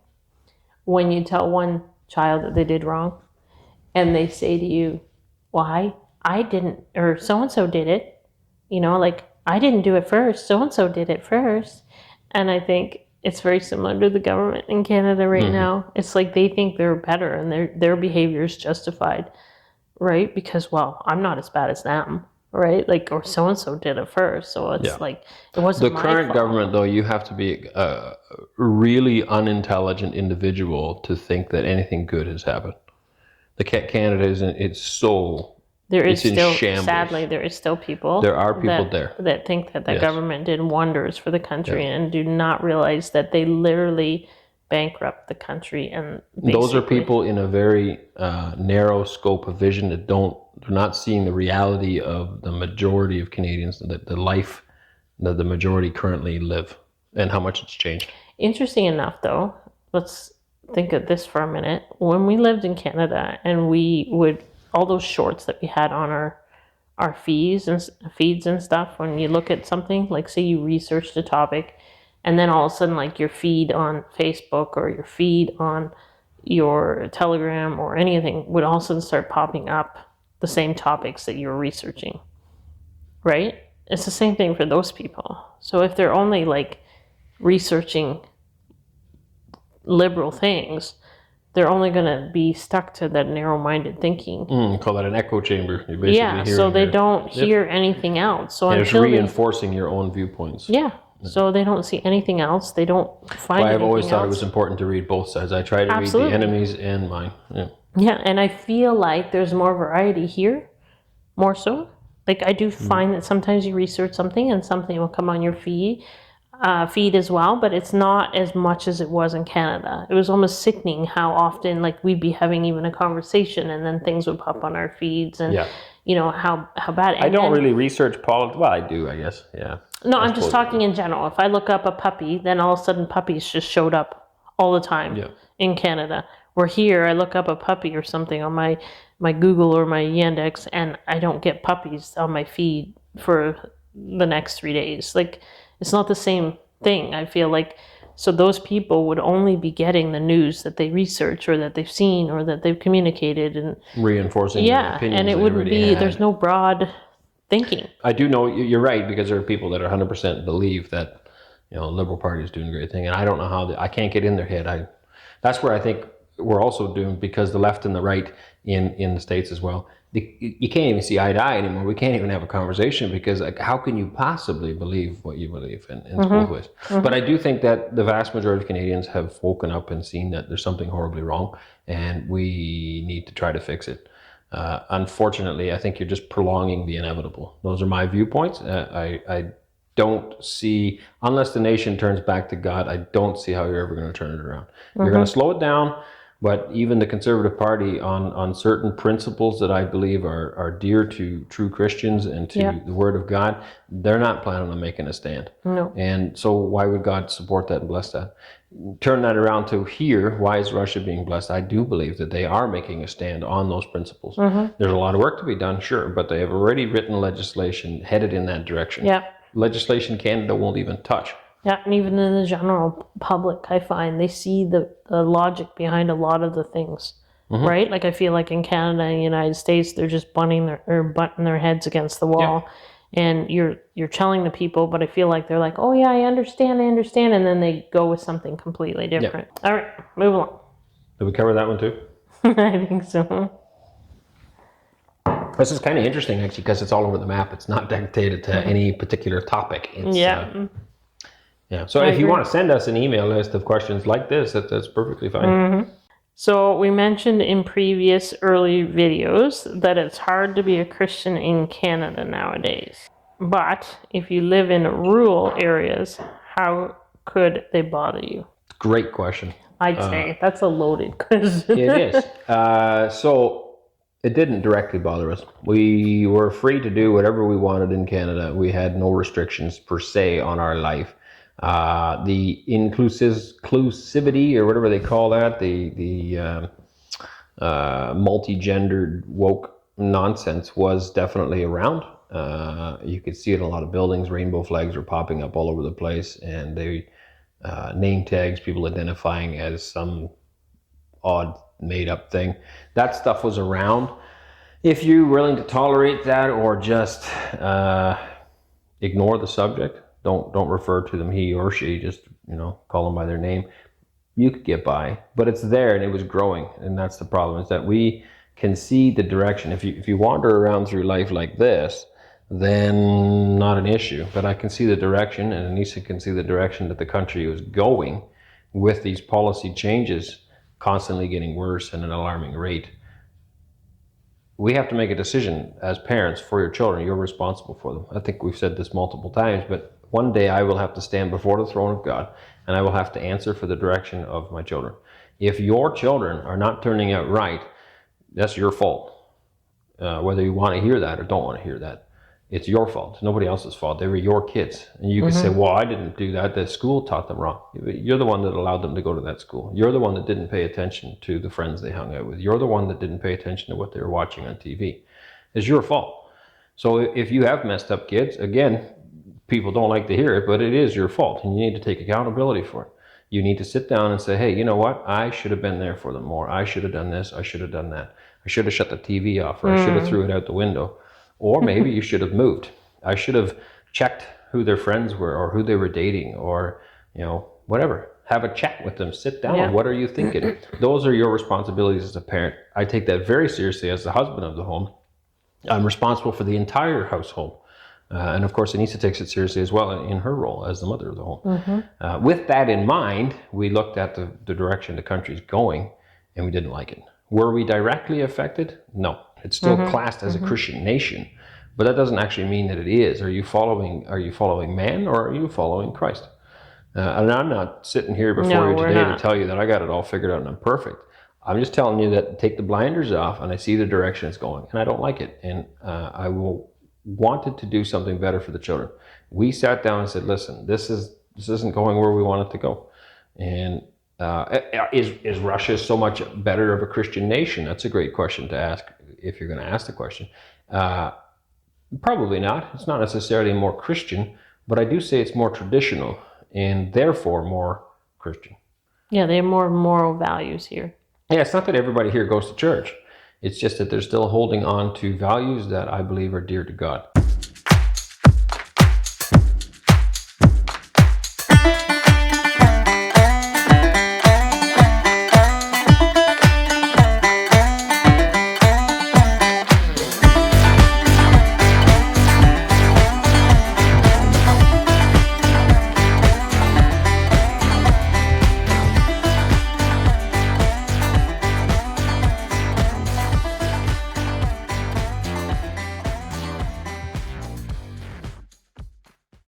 When you tell one child that they did wrong, and they say to you, "Why? I didn't," or "So and so did it." Like, I didn't do it first. So and so did it first. And I think it's very similar to the government in Canada right now. It's like they think they're better, and their behavior is justified, right? Because, well, I'm not as bad as them. Right, like, or so and so did it first, so it's like it wasn't the my current fault. Government, though. You have to be a really unintelligent individual to think that anything good has happened. The Canada isn't. It's so. There is it's still, in shambles. Sadly, there is still people. There are people that think that the government did wonders for the country and do not realize that they literally bankrupt the country. And those are people in a very narrow scope of vision that they're not seeing the reality of the majority of Canadians, the life that the majority currently live, and how much it's changed. Interesting enough, though, let's think of this for a minute. When we lived in Canada, and we would, all those shorts that we had on our feeds and stuff, when you look at something, like say you researched a topic, and then all of a sudden, like your feed on Facebook or your feed on your Telegram or anything would all of a sudden start popping up the same topics that you're researching, right? It's the same thing for those people. So if they're only like researching liberal things, they're only going to be stuck to that narrow-minded thinking. Call that an echo chamber. You're basically so they don't hear anything else. So it's reinforcing your own viewpoints. So they don't see anything else. They don't find. I've always thought it was important to read both sides. I try to read the enemies and mine. Yeah, and I feel like there's more variety here, more so. Like, I do find that sometimes you research something and something will come on your feed as well, but it's not as much as it was in Canada. It was almost sickening how often, like, we'd be having even a conversation and then things would pop on our feeds, and how bad. And I don't really research politics. Well, I do, I guess. Yeah. No, I'm just talking in general. If I look up a puppy, then all of a sudden puppies just showed up all the time in Canada. Where here, I look up a puppy or something on my Google or my Yandex, and I don't get puppies on my feed for the next 3 days. Like, it's not the same thing, I feel like. So those people would only be getting the news that they research or that they've seen or that they've communicated, and reinforcing their opinions. And it wouldn't be, there's no broad thinking. I do know you're right, because there are people that 100% believe that, the Liberal Party is doing a great thing, and I don't know how I can't get in their head. That's where I think we're also doomed, because the left and the right in the States as well, you can't even see eye to eye anymore. We can't even have a conversation, because how can you possibly believe what you believe in both ways? But I do think that the vast majority of Canadians have woken up and seen that there's something horribly wrong, and we need to try to fix it. Unfortunately, I think you're just prolonging the inevitable. Those are my viewpoints. I don't see, unless the nation turns back to God, I don't see how you're ever going to turn it around. You're going to slow it down, but even the Conservative Party, on certain principles that I believe are dear to true Christians and to the Word of God, they're not planning on making a stand. No. And so why would God support that and bless that? Turn that around to here, why is Russia being blessed? I do believe that they are making a stand on those principles. There's a lot of work to be done, sure, but they have already written legislation headed in that direction. Legislation Canada won't even touch. And even in the general public, I find they see the logic behind a lot of the things, right? Like, I feel like in Canada and the United States, they're just butting their heads against the wall. And you're telling the people, but I feel like they're like, oh yeah, I understand, and then they go with something completely different. All right, move along. Did we cover that one too? I think so. This is kind of interesting, actually, because it's all over the map. It's not dictated to any particular topic. It's, Yeah. yeah. So I if you agree. want to send us an email list of questions like this, that's perfectly fine. So we mentioned in previous early videos that it's hard to be a Christian in Canada nowadays. But if you live in rural areas, how could they bother you? Great question. I'd say that's a loaded question. It is. So it didn't directly bother us. We were free to do whatever we wanted in Canada. We had no restrictions per se on our life. The inclusivity, or whatever they call that, the multi-gendered woke nonsense was definitely around. You could see it in a lot of buildings. Rainbow flags were popping up all over the place, and they name tags, people identifying as some odd made-up thing. That stuff was around. If you're willing to tolerate that, or just ignore the subject, don't refer to them he or she, just call them by their name, you could get by. But it's there, and it was growing, and that's the problem, is that we can see the direction. If you wander around through life like this, then not an issue. But I can see the direction, and Anneesa can see the direction that the country is going with these policy changes constantly getting worse at an alarming rate. We have to make a decision as parents for your children. You're responsible for them. I think we've said this multiple times, but one day I will have to stand before the throne of God, and I will have to answer for the direction of my children. If your children are not turning out right, that's your fault. Whether you want to hear that or don't want to hear that, it's your fault. It's nobody else's fault. They were your kids. And you can say, well, I didn't do that. The school taught them wrong. You're the one that allowed them to go to that school. You're the one that didn't pay attention to the friends they hung out with. You're the one that didn't pay attention to what they were watching on TV. It's your fault. So if you have messed up kids, again, people don't like to hear it, but it is your fault, and you need to take accountability for it. You need to sit down and say, hey, you know what? I should have been there for them more. I should have done this. I should have done that. I should have shut the TV off, or I should have threw it out the window. Or maybe you should have moved. I should have checked who their friends were, or who they were dating, or, whatever. Have a chat with them. Sit down. Yeah. What are you thinking? Those are your responsibilities as a parent. I take that very seriously as the husband of the home. I'm responsible for the entire household. And of course, Anneesa takes it seriously as well in her role as the mother of the home. With that in mind, we looked at the direction the country's going, and we didn't like it. Were we directly affected? No. It's still classed as a Christian nation, but that doesn't actually mean that it is. Are you following man, or are you following Christ? And I'm not sitting here before you today to tell you that I got it all figured out and I'm perfect. I'm just telling you that take the blinders off, and I see the direction it's going, and I don't like it, and I wanted to do something better for the children. We sat down and said, listen, this isn't going where we want it to go. And is Russia so much better of a Christian nation? That's a great question to ask, if you're going to ask the question. Probably not. It's not necessarily more Christian, but I do say it's more traditional, and therefore more Christian. Yeah, they have more moral values here. Yeah, it's not that everybody here goes to church. It's just that they're still holding on to values that I believe are dear to God.